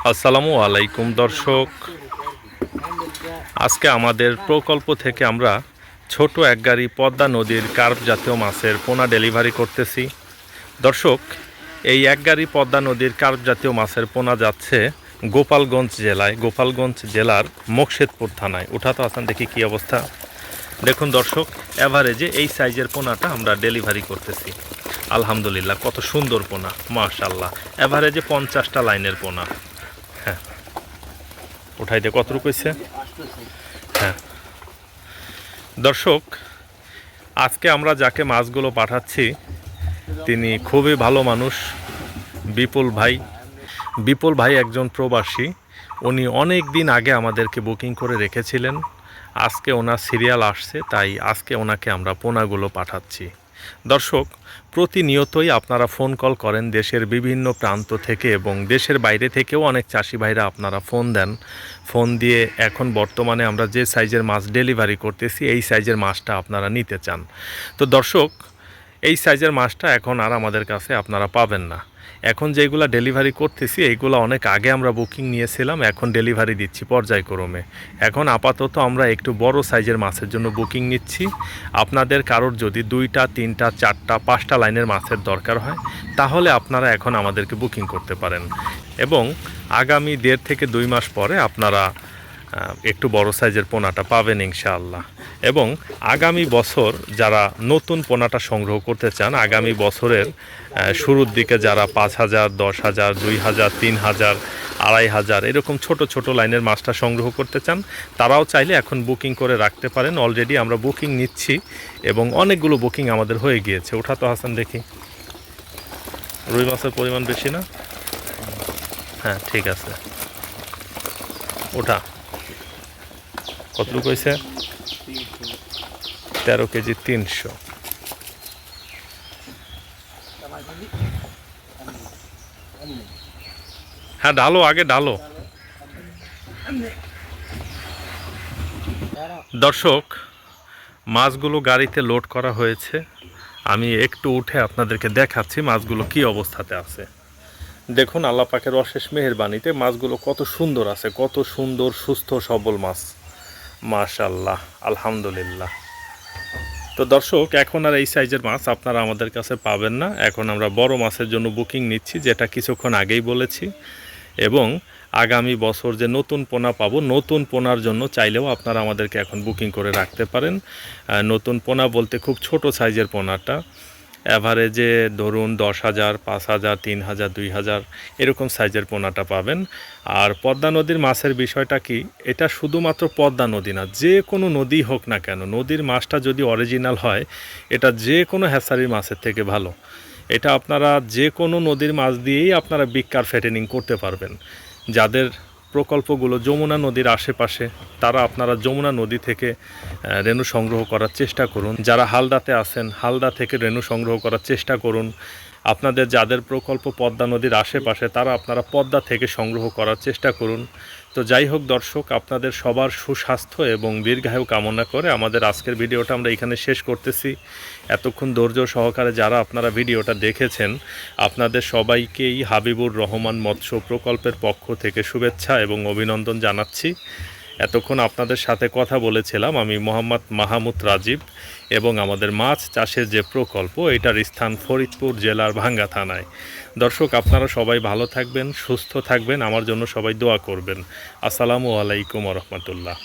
আসসালামু আলাইকুম দর্শক, আজকে আমাদের প্রকল্প থেকে আমরা ছোট এক গাড়ি পদ্মা নদীর কার্প জাতীয় মাছের পোনা ডেলিভারি করতেছি। দর্শক, এই এক গাড়ি পদ্মা নদীর কার্প জাতীয় মাছের পোনা যাচ্ছে গোপালগঞ্জ জেলার মোকশেদপুর থানায়। উঠাতো আসান, দেখি কি অবস্থা। দেখুন দর্শক, এভারেজে এই সাইজের পোনাটা আমরা ডেলিভারি করতেছি। আলহামদুলিল্লাহ, কত সুন্দর পোনা, মাশাআল্লাহ। এভারেজে 50টা লাইনের পোনা। হ্যাঁ, উঠাই দে, কত রুপইছে। হ্যাঁ দর্শক, আজকে আমরা যাকে মাছগুলো পাঠাচ্ছি তিনি খুবই ভালো মানুষ, বিপুল ভাই একজন প্রবাসী। উনি অনেক দিন আগে আমাদেরকে বুকিং করে রেখেছিলেন। আজকে ওনার সিরিয়াল আসছে, তাই আজকে ওনাকে আমরা পোনাগুলো পাঠাচ্ছি। দর্শক, প্রতিনিয়তই আপনারা ফোন কল করেন দেশের বিভিন্ন প্রান্ত থেকে এবং দেশের বাইরে থেকেও অনেক চাষি ভাইরা আপনারা ফোন দেন। ফোন দিয়ে এখন বর্তমানে আমরা যে সাইজের মাছ ডেলিভারি করতেছি এই সাইজের মাছটা আপনারা নিতে চান। তো দর্শক, এই সাইজের মাছটা এখন আর আমাদের কাছে আপনারা পাবেন না। এখন যেগুলো ডেলিভারি করতেছি এইগুলো অনেক আগে আমরা বুকিং নিয়েছিলাম, এখন ডেলিভারি দিচ্ছি পর্যায়ক্রমে। এখন আপাতত আমরা একটু বড় সাইজের মাছের জন্য বুকিং নিচ্ছি। আপনাদের কারোর যদি 2টা 3টা 4টা 5টা লাইনের মাছের দরকার হয় তাহলে আপনারা এখন আমাদেরকে বুকিং করতে পারেন এবং আগামী 1.5 থেকে 2 মাস পরে আপনারা একটু বড় সাইজের পোনাটা পাবেন ইনশাআল্লাহ। এবং আগামী বছর যারা নতুন পোনাটা সংগ্রহ করতে চান, আগামী বছরের শুরুর দিকে যারা 5,000, 10,000, 2,000, 3,000, 2,500 এরকম ছোট ছোট লাইনের মাছটা সংগ্রহ করতে চান, তারাও চাইলে এখন বুকিং করে রাখতে পারেন। অলরেডি আমরা বুকিং নিচ্ছি এবং অনেকগুলো বুকিং আমাদের হয়ে গিয়েছে। উঠাতো হাসান, দেখি রুই মাছের পরিমাণ বেশি না? হ্যাঁ ঠিক আছে, ওঠা। কতটুকু হয়েছে? 13 কেজি 300। হ্যাঁ ঢালো, আগে ঢালো। দর্শক, মাছগুলো গাড়িতে লোড করা হয়েছে। আমি একটু উঠে আপনাদেরকে দেখাচ্ছি মাছগুলো কি অবস্থাতে আছে। দেখুন, আল্লাহ পাকের অশেষ মেহেরবানিতে মাছগুলো কত সুন্দর আছে, কত সুন্দর সুস্থ সবল মাছ, মাশাআল্লাহ, আলহামদুলিল্লাহ। তো দর্শক, এখন আর এই সাইজের মাছ আপনারা আমাদের কাছে পাবেন না। এখন আমরা বড় মাছের জন্য বুকিং নিচ্ছি, যেটা কিছুক্ষণ আগেই বলেছি। এবং আগামী বছর যে নতুন পোনা পাবো, নতুন পোনার জন্য চাইলেও আপনারা আমাদেরকে এখন বুকিং করে রাখতে পারেন। নতুন পোনা বলতে খুব ছোট সাইজের পোনাটা, অ্যাভারেজে ধরুন 10,000, 5,000, 3,000, 2,000 এরকম সাইজের পোনাটা পাবেন। আর পদ্মা নদীর মাছের বিষয়টা কি, এটা শুধুমাত্র পদ্মা নদী না, যে কোনো নদী হোক না কেন, নদীর মাছটা যদি অরিজিনাল হয় এটা যে কোনো হ্যাচারির মাছের থেকে ভালো। এটা আপনারা যে কোনো নদীর মাছ দিয়েই আপনারা বিক্কার ফ্যাটেনিং করতে পারবেন। যাদের প্রকল্পগুলো যমুনা নদীর আশেপাশে, তারা আপনারা যমুনা নদী থেকে রেণু সংগ্রহ করার চেষ্টা করুন। যারা হালদাতে আছেন, হালদা থেকে রেণু সংগ্রহ করার চেষ্টা করুন। আপনাদের যাদের প্রকল্প পদ্মা নদীর আশেপাশে, তারা আপনারা পদ্মা থেকে সংগ্রহ করার চেষ্টা করুন। তো যাই হোক দর্শক, আপনাদের সবার সুস্বাস্থ্য এবং দীর্ঘায়ু কামনা করে আমাদের আজকের ভিডিওটা আমরা এখানে শেষ করতেছি। এতক্ষণ ধৈর্য সহকারে যারা আপনারা ভিডিওটা দেখেছেন, আপনাদের সবাইকেই হাবিবুর রহমান মৎস্য প্রকল্পের পক্ষ থেকে শুভেচ্ছা এবং অভিনন্দন জানাচ্ছি। এতক্ষণ আপনাদের সাথে কথা বলেছিলাম আমি মোহাম্মদ মাহমুদ রাজীব এবং আমাদের মাছ চাষের যে প্রকল্প, এটার স্থান ফরিদপুর জেলার ভাঙ্গা থানায়। দর্শক, আপনারা সবাই ভালো থাকবেন, সুস্থ থাকবেন, আমার জন্য সবাই দোয়া করবেন। আসসালামু আলাইকুম ওয়া রাহমাতুল্লাহ।